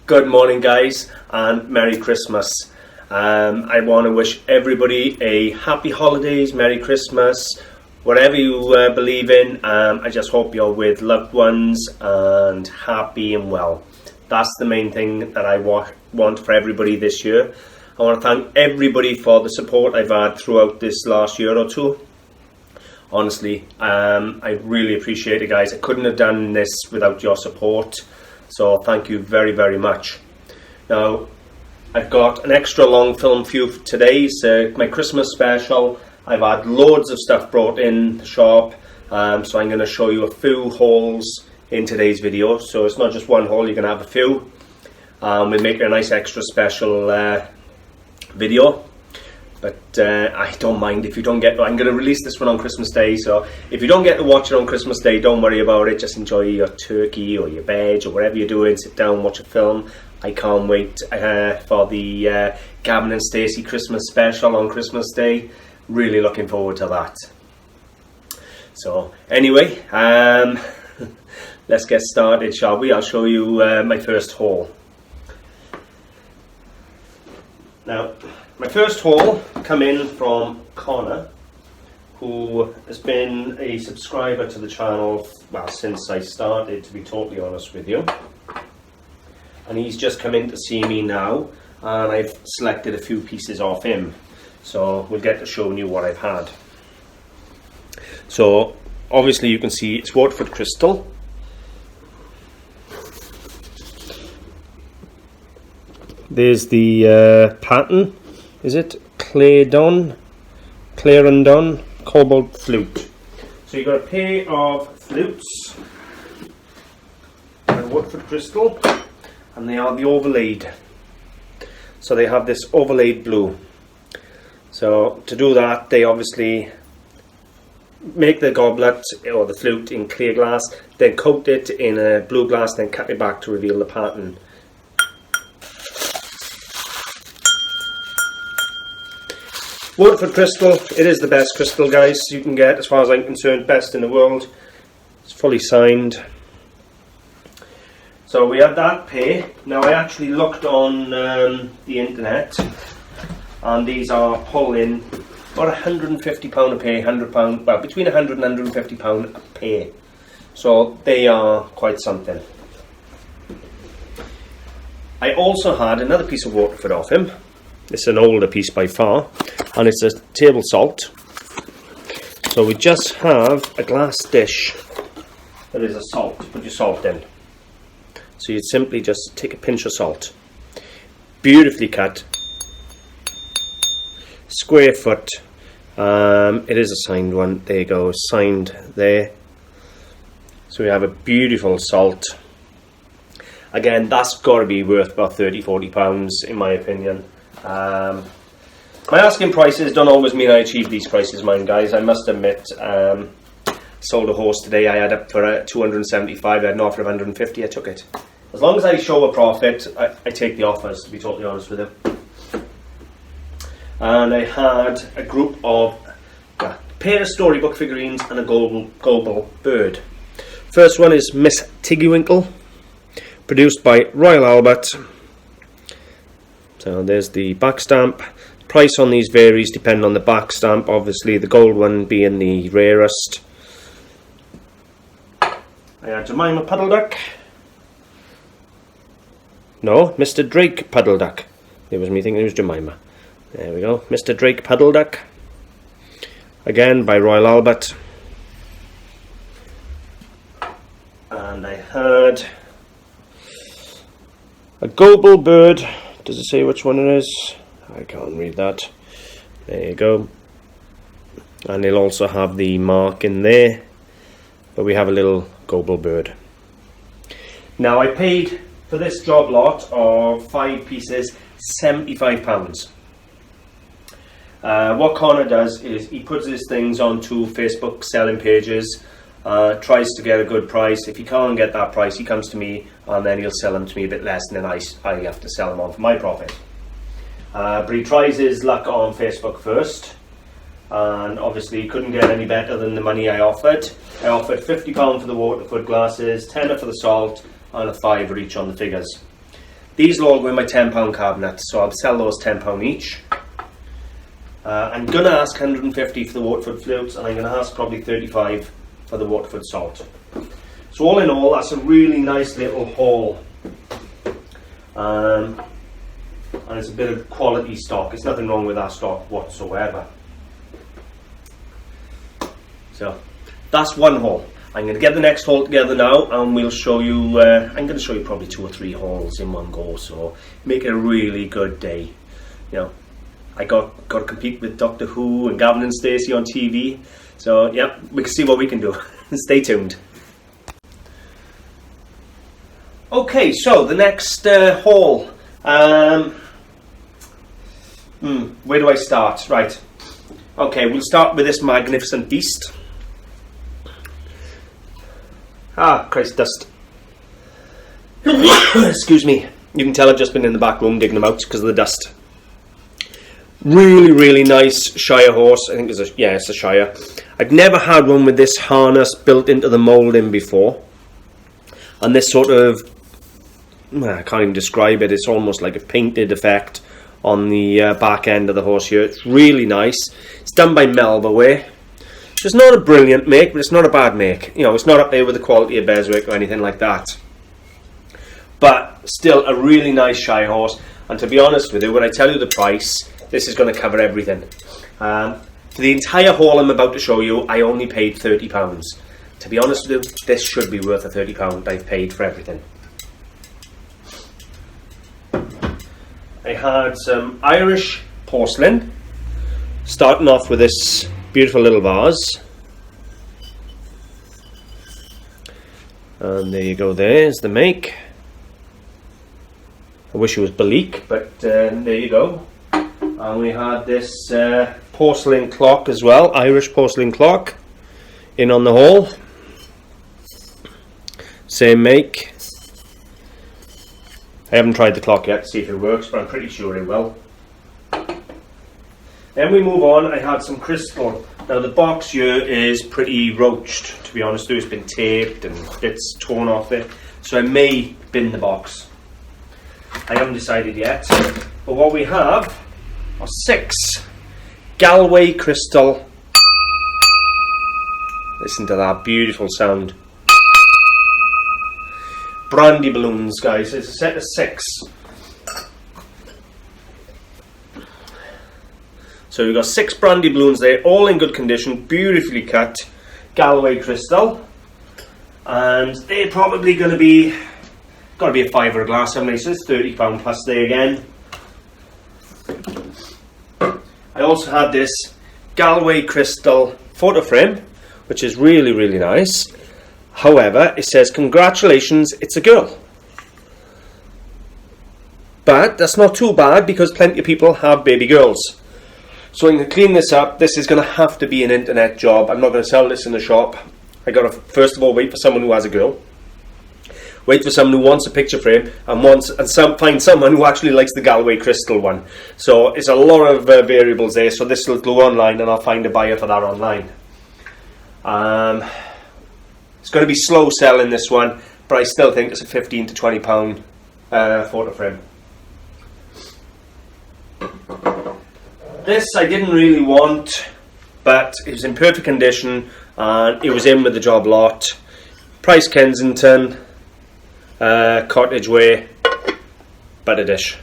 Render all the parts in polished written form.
Good morning, guys, and Merry Christmas. I want to wish everybody a happy holidays, Merry Christmas, whatever you believe in. I just hope you're with loved ones and happy and well. That's the main thing that I want for everybody this year. I want to thank everybody for the support I've had throughout this last year or two. Honestly, I really appreciate it, guys. I couldn't have done this without your support. So thank you very, very much. Now, I've got an extra long film for you today. So my Christmas special. I've had loads of stuff brought in the shop. So I'm going to show you a few hauls in today's video. So it's not just one haul, you're going to have a few. We'll make it a nice extra special video. But I don't mind if you don't get. I'm going to release this one on Christmas Day, so if you don't get to watch it on Christmas Day, don't worry about it. Just enjoy your turkey or your veg or whatever you're doing. Sit down, watch a film. I can't wait for the Gavin and Stacey Christmas special on Christmas Day. Really looking forward to that. So anyway, let's get started, shall we? I'll show you my first haul. Now, my first haul come in from Connor, who has been a subscriber to the channel, well, since I started, to be totally honest with you. And he's just come in to see me now, and I've selected a few pieces off him. So we'll get to showing you what I've had. So obviously you can see it's Waterford crystal. There's the pattern. Is it Clarendon Cobalt Flute? So you've got a pair of flutes, Waterford crystal, and they are the overlaid. So they have this overlaid blue. So to do that, they obviously make the goblet or the flute in clear glass, then coat it in a blue glass, then cut it back to reveal the pattern. Waterford crystal, it is the best crystal, guys, you can get, as far as I'm concerned, best in the world. It's fully signed. So we had that pair. Now I actually looked on the internet, and these are pulling about £150 a pair, £100, well, between £100 and £150 a pair. So they are quite something. I also had another piece of Waterford off him. It's an older piece by far, and it's a table salt. So we just have a glass dish that is a salt to put your salt in. So you'd simply just take a pinch of salt, beautifully cut, square foot. It is a signed one. There you go, signed there. So we have a beautiful salt. Again, that's got to be worth about £30–40 in my opinion. My asking prices don't always mean I achieve these prices, mind, guys. I must admit, sold a horse today. I had up for 275. I had an offer of 150. I took it. As long as I show a profit, I take the offers, to be totally honest with you. And I had a group of a pair of storybook figurines and a global bird. First one is Miss Tiggywinkle, produced by Royal Albert. So there's the back stamp. Price on these varies depending on the back stamp, obviously the gold one being the rarest. I had Jemima Puddle Duck. No, Mr. Drake Puddle Duck. It was me thinking it was Jemima. There we go, Mr. Drake Puddle Duck. Again by Royal Albert. And I had a global bird. Does it say which one it is? I can't read that. There you go. And it'll also have the mark in there. But we have a little global bird. Now I paid for this job lot of 5 pieces £75. What Connor does is he puts his things onto Facebook selling pages, tries to get a good price. If he can't get that price, he comes to me and then he'll sell them to me a bit less, and then I have to sell them on for my profit. But he tries his luck on Facebook first, and obviously he couldn't get any better than the money I offered. I offered £50 for the Waterford glasses, £10 for the salt, and a £5 each on the figures. These will all go in my £10 cabinet, so I'll sell those £10 each. I'm going to ask 150 for the Waterford flutes, and I'm going to ask probably 35 for the Waterford salt. So all in all, that's a really nice little haul. And it's a bit of quality stock. There's nothing wrong with that stock whatsoever. So that's one haul. I'm going to get the next haul together now, and we'll show you, I'm going to show you probably 2 or 3 hauls in one go, so make it a really good day. You know, I got to compete with Doctor Who and Gavin and Stacey on TV, so yeah, we can see what we can do. Stay tuned. Okay, so the next haul, where do I start? Right, okay, we'll start with this magnificent beast. Ah, Christ, dust. Excuse me. You can tell I've just been in the back room digging them out because of the dust. Really, really nice Shire horse. I think it's a Shire. I've never had one with this harness built into the moulding before. And this sort of, I can't even describe it. It's almost like a painted effect on the back end of the horse here. It's really nice. It's done by Melbaway. It's not a brilliant make, but it's not a bad make. You know, it's not up there with the quality of Beswick or anything like that. But still a really nice Shire horse. And to be honest with you, when I tell you the price, this is going to cover everything. For the entire haul I'm about to show you, I only paid £30. To be honest with you, this should be worth the £30 I've paid for everything. I had some Irish porcelain, starting off with this beautiful little vase, and there you go. There's the make. I wish it was Belique, but there you go. And we had this porcelain clock as well, Irish porcelain clock, in on the haul. Same make. I haven't tried the clock yet to see if it works, but I'm pretty sure it will. Then we move on. I had some crystal. Now the box here is pretty roached, to be honest. It's been taped and bits torn off it, so I may bin the box. I haven't decided yet. But what we have are 6 Galway crystal. Listen to that beautiful sound. Brandy balloons, guys. It's a set of 6. So we've got 6 brandy balloons there, all in good condition, beautifully cut, Galway crystal, and they're probably going to be, got to be a £5 a glass, haven't they? So it's £30 plus there again. I also had this Galway crystal photo frame, which is really, really nice. However, it says, congratulations, it's a girl. But that's not too bad, because plenty of people have baby girls. So I'm going to clean this up. This is going to have to be an internet job. I'm not going to sell this in the shop. I got to first of all wait for someone who has a girl, wait for someone who wants a picture frame, and find someone who actually likes the Galway crystal one. So it's a lot of variables there. So this will go online, and I'll find a buyer for that online. It's going to be slow selling, this one, but I still think it's a £15 to £20 photo frame. This I didn't really want, but it was in perfect condition and it was in with the job lot. Price Kensington, Cottage Way, butter dish.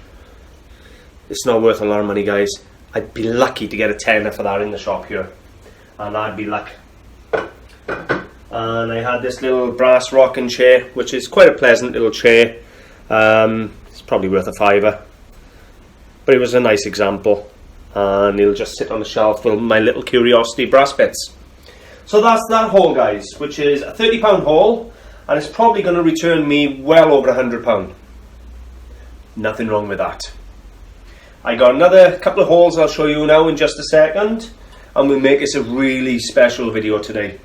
It's not worth a lot of money, guys. I'd be lucky to get a tenner for that in the shop here, and I'd be lucky. And I had this little brass rocking chair, which is quite a pleasant little chair. It's probably worth a £5, but it was a nice example, and it'll just sit on the shelf with my little curiosity brass bits. So that's that haul, guys, which is a £30 haul, and it's probably going to return me well over £100. Nothing wrong with that. I got another couple of hauls I'll show you now in just a second, and we'll make this a really special video today.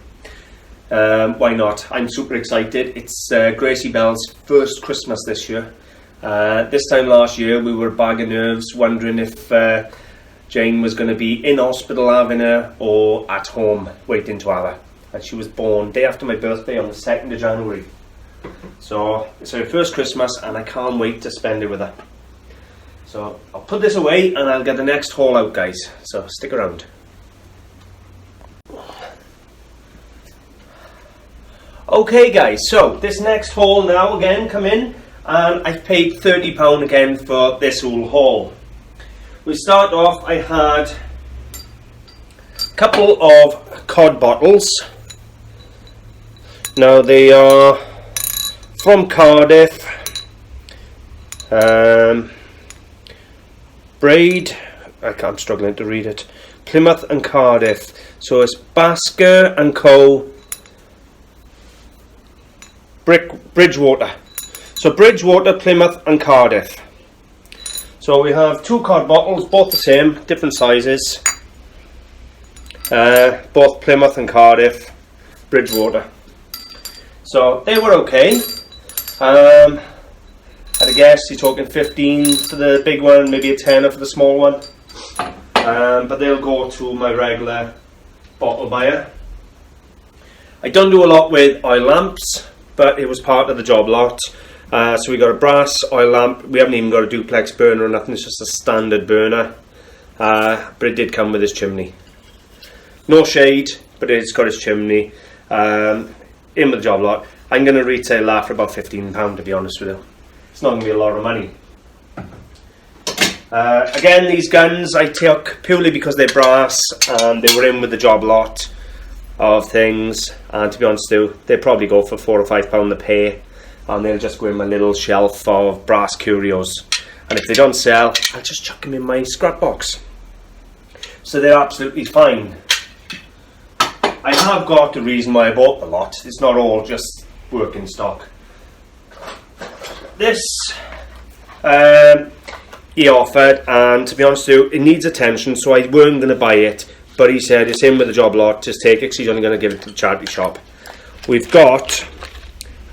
Why not? I'm super excited. It's Gracie Bell's first Christmas this year. This time last year we were a bag of nerves, wondering if Jane was going to be in hospital having her or at home waiting to have her. And she was born day after my birthday on the 2nd of January. So it's her first Christmas and I can't wait to spend it with her. So I'll put this away and I'll get the next haul out, guys. So stick around. Okay guys, so this next haul now again come in, and I've paid £30 again for this whole haul. We start off, I had a couple of cod bottles. Now they are from Cardiff, Braid, I'm struggling to read it, Plymouth and Cardiff. So it's Basker and Co. Bridgewater. So Bridgewater, Plymouth and Cardiff. So we have 2 cod bottles, both the same, different sizes. Both Plymouth and Cardiff, Bridgewater. So they were okay. I'd guess you're talking 15 for the big one, maybe a tenner for the small one. But they'll go to my regular bottle buyer. I don't do a lot with oil lamps, but it was part of the job lot. So we got a brass oil lamp. We haven't even got a duplex burner or nothing, it's just a standard burner. But it did come with his chimney. No shade, but it's got his chimney. In with the job lot. I'm going to retail that for about £15, to be honest with you. It's not going to be a lot of money. Again, these guns I took purely because they're brass and they were in with the job lot of things, and to be honest with you, they probably go for £4 or £5 a pair, and they'll just go in my little shelf of brass curios, and if they don't sell, I'll just chuck them in my scrap box. So they're absolutely fine. I have got the reason why I bought the lot. It's not all just working stock. This he offered, and to be honest with you, it needs attention, so I weren't going to buy it, but he said it's in with the job lot, just take it because he's only going to give it to the charity shop. We've got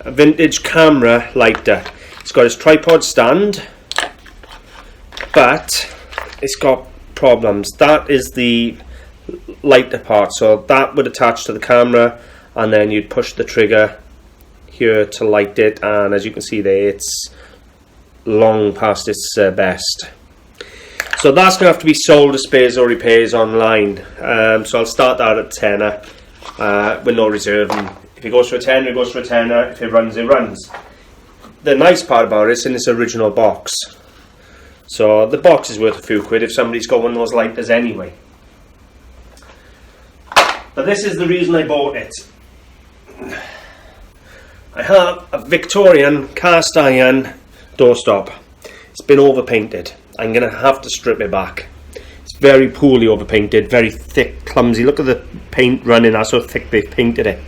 a vintage camera lighter. It's got his tripod stand, but it's got problems. That is the lighter part, so that would attach to the camera, and then you'd push the trigger here to light it, and as you can see there, it's long past its best. So that's going to have to be sold as spares or repairs online. So I'll start that at tenner with no reserve, and if it goes for a tenner, it goes for a tenner. If it runs, it runs. The nice part about it is in this original box, so the box is worth a few quid if somebody's got one of those lighters anyway. But this is the reason I bought it. I have a Victorian cast iron doorstop. It's been overpainted. I'm going to have to strip it back. It's very poorly overpainted, very thick, clumsy. Look at the paint running, that's how thick they've painted it.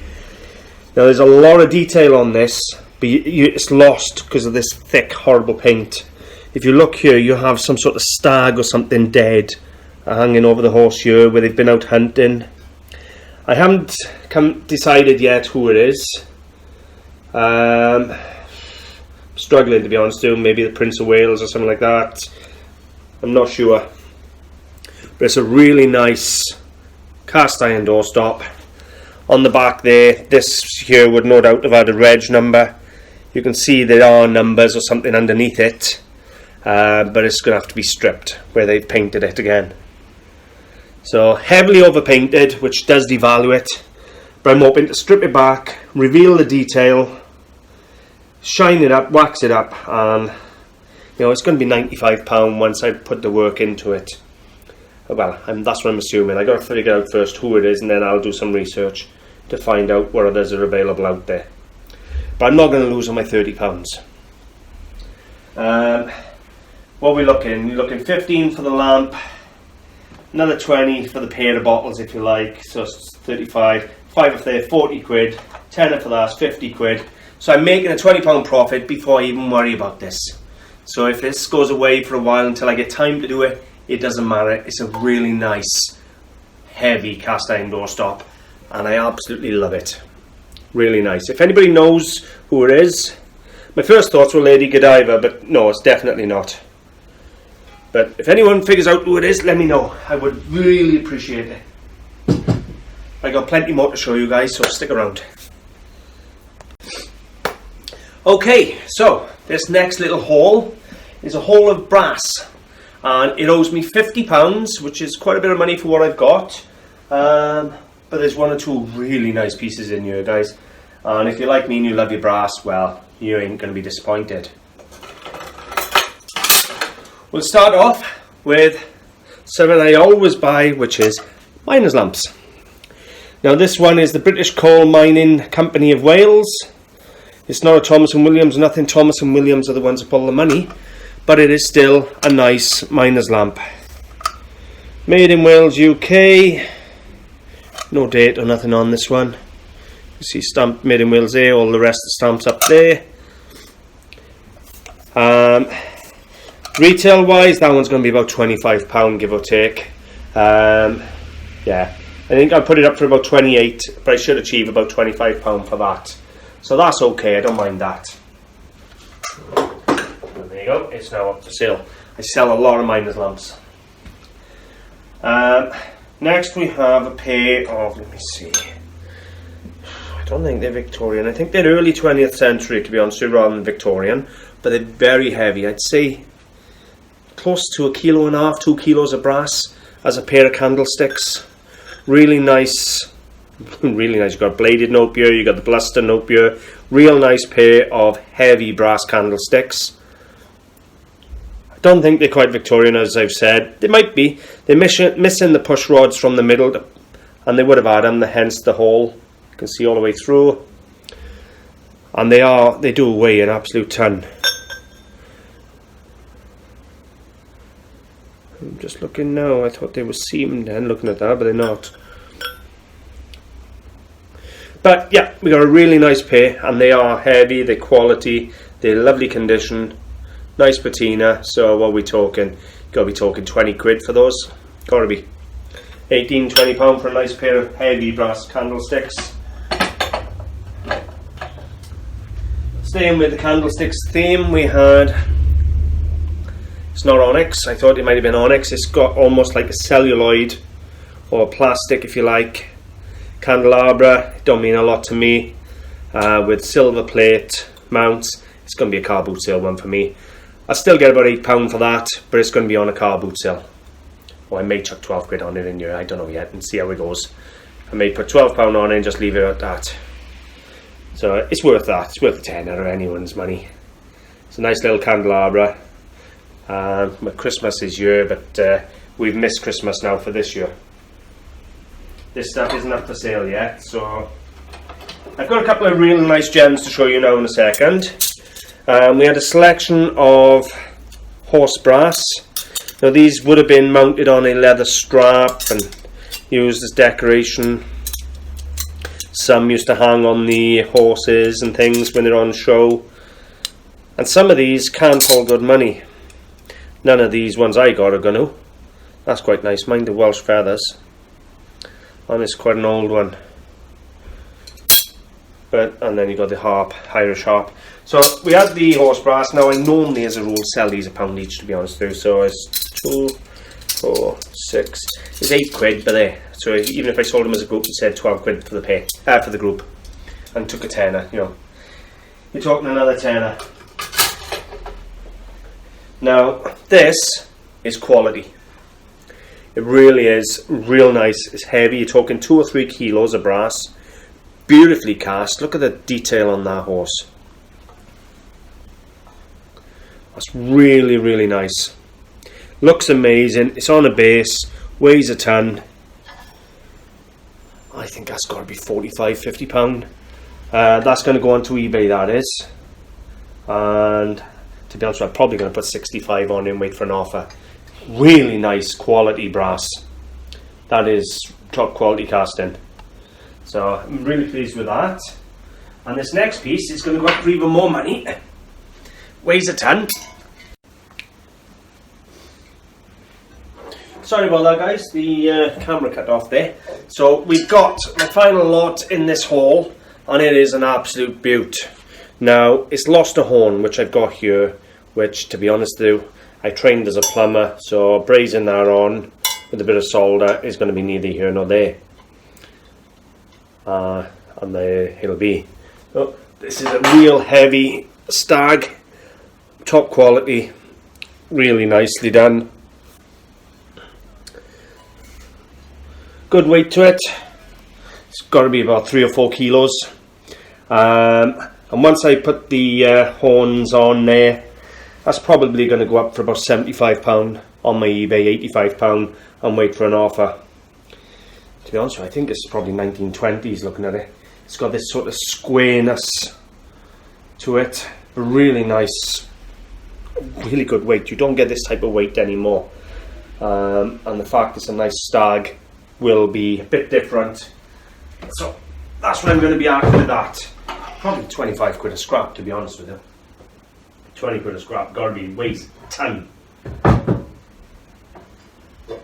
Now there's a lot of detail on this, but it's lost because of this thick, horrible paint. If you look here, you have some sort of stag or something dead hanging over the horse here where they've been out hunting. I haven't decided yet who it is. Struggling, to be honest with you. Maybe the Prince of Wales or something like that. I'm not sure. But it's a really nice cast iron doorstop. On the back there, this here would no doubt have had a reg number. You can see there are numbers or something underneath it. But it's going to have to be stripped where they've painted it again. So heavily overpainted, which does devalue it. But I'm hoping to strip it back, reveal the detail, shine it up, wax it up, and it's going to be £95 once I put the work into it. Well, that's what I'm assuming. I got to figure out first who it is, and then I'll do some research to find out what others are available out there. But I'm not going to lose on my £30. What are we looking? We're looking 15 for the lamp, another 20 for the pair of bottles if you like, so it's 35. 5 if they're 40 quid, 10 for that, 50 quid. So I'm making a £20 profit before I even worry about this. So if this goes away for a while until I get time to do it, it doesn't matter. It's a really nice, heavy cast iron doorstop, and I absolutely love it. Really nice. If anybody knows who it is, my first thoughts were Lady Godiva, but no, it's definitely not. But if anyone figures out who it is, let me know. I would really appreciate it. I got plenty more to show you guys, so stick around. Okay, so this next little haul is a haul of brass, and it owes me £50, which is quite a bit of money for what I've got. But there's one or two really nice pieces in here, guys. And if you're like me and you love your brass, well, you ain't going to be disappointed. We'll start off with something I always buy, which is miner's lamps. Now this one is the British Coal Mining Company of Wales. It's not a Thomas & Williams, nothing. Thomas & Williams are the ones that pull the money, but it is still a nice miner's lamp. Made in Wales, UK. No date or nothing on this one. You see stamped made in Wales there, all the rest of the stamps up there. Retail wise, that one's going to be about £25, give or take. Yeah, I think I'll put it up for about 28, but I should achieve about £25 for that. So that's okay, I don't mind that. And there you go, it's now up for sale. I sell a lot of miner's lamps. Next we have a pair of, let me see, I don't think they're Victorian. I think they're early 20th century, to be honest with you, rather than Victorian. But they're very heavy. I'd say close to 1.5 kilos, 2 kilos of brass as a pair of candlesticks. Really nice. Really nice. You've got bladed note here, you've got the bluster note here. Real nice pair of heavy brass candlesticks. I don't think they're quite Victorian, as I've said. They might be. They're missing the push rods from the middle, and they would have had them, hence the hole. You can see all the way through. And they do weigh an absolute ton. I'm just looking now. I thought they were seamed then, looking at that, but they're not. But yeah, we got a really nice pair, and they are heavy, they're quality, they're lovely condition, nice patina. So what are we talking? Got to be talking 20 quid for those. Got to be 18, 20 pound for a nice pair of heavy brass candlesticks. Staying with the candlesticks theme, we had, it's not onyx, I thought it might have been onyx. It's got almost like a celluloid or plastic, if you like, candelabra. It don't mean a lot to me. With silver plate mounts, it's going to be a car boot sale one for me. I'll still get about £8 for that, but it's going to be on a car boot sale. Or I may chuck 12 quid on it in here, I don't know yet, and see how it goes. I may put £12 on it and just leave it at that. So it's worth that. It's worth a tenner or anyone's money. It's a nice little candelabra. But Christmas is here, but we've missed Christmas now for this year. This stuff isn't up for sale yet, so I've got a couple of really nice gems to show you now in a second. We had a selection of horse brass. Now these would have been mounted on a leather strap and used as decoration. Some used to hang on the horses and things when they're on show. And some of these can't hold good money. None of these ones I got are going to. That's quite nice. Mind the Welsh feathers. And it's quite an old one. And then you got the harp, Irish harp. So we had the horse brass. Now I normally as a rule sell these £1 each, to be honest with you. So it's 2, 4, 6. It's 8 quid, but there. So even if I sold them as a group, it said 12 quid for the pair, for the group, and took a tenner. You know, you're talking another tenner. Now this is quality. It really is real nice. It's heavy. You're talking 2 or 3 kilos of brass, beautifully cast. Look at the detail on that horse. That's really, really nice. Looks amazing. It's on a base, weighs a ton. I think that's got to be £45, £50. That's going to go onto eBay, that is. And to be honest, I'm probably going to put 65 on and wait for an offer. Really nice quality brass. That is top quality casting. So I'm really pleased with that. And this next piece is going to go up for even more money. Weighs a ton. Sorry about that, guys, the camera cut off there. So we've got my final lot in this haul, and it is an absolute beaut. Now, it's lost a horn, which I've got here, which, to be honest with you, I trained as a plumber, so brazing that on with a bit of solder is going to be neither here nor there. And there it'll be. Oh, this is a real heavy stag, top quality, really nicely done. Good weight to it. It's got to be about 3 or 4 kilos. And once I put the horns on there, that's probably going to go up for about £75 on my eBay, £85, and wait for an offer. To be honest with you, I think it's probably 1920s looking at it. It's got this sort of squareness to it. Really nice, really good weight. You don't get this type of weight anymore. And the fact it's a nice stag will be a bit different. So that's what I'm going to be after with that. Probably 25 quid a scrap, to be honest with you. 20 quid a scrap, gotta be weight a ton.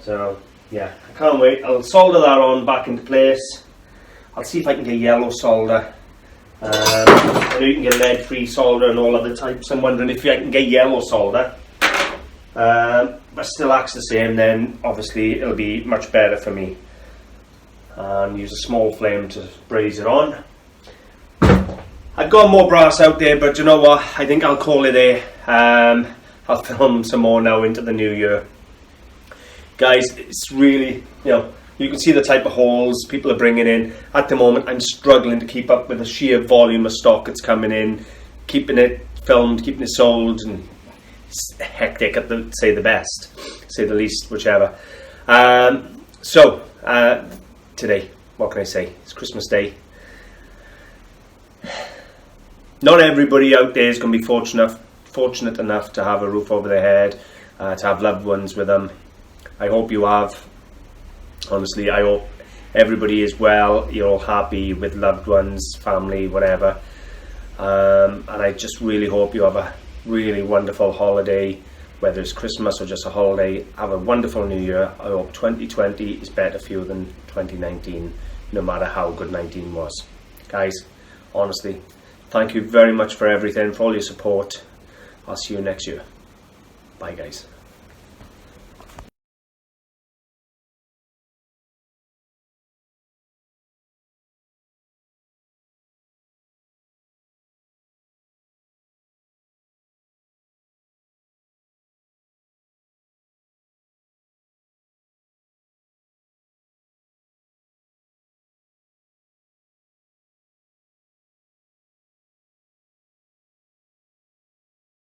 So yeah, I can't wait. I'll solder that on back into place. I'll see if I can get yellow solder. I know you can get lead-free solder and all other types. I'm wondering if I can get yellow solder. But still acts the same, then obviously it'll be much better for me. And use a small flame to braise it on. I've got more brass out there, but you know what? I think I'll call it there. I'll film some more now into the new year. Guys, it's really, you can see the type of hauls people are bringing in. At the moment, I'm struggling to keep up with the sheer volume of stock that's coming in, keeping it filmed, keeping it sold, and it's hectic at the say the least, whichever. Today, what can I say? It's Christmas Day. Not everybody out there is going to be fortunate enough to have a roof over their head, to have loved ones with them. I hope you have. Honestly, I hope everybody is well, you're all happy with loved ones, family, whatever. And I just really hope you have a really wonderful holiday, whether it's Christmas or just a holiday. Have a wonderful new year. I hope 2020 is better for you than 2019, no matter how good 19 was. Guys, honestly, thank you very much for everything, for all your support. I'll see you next year. Bye, guys.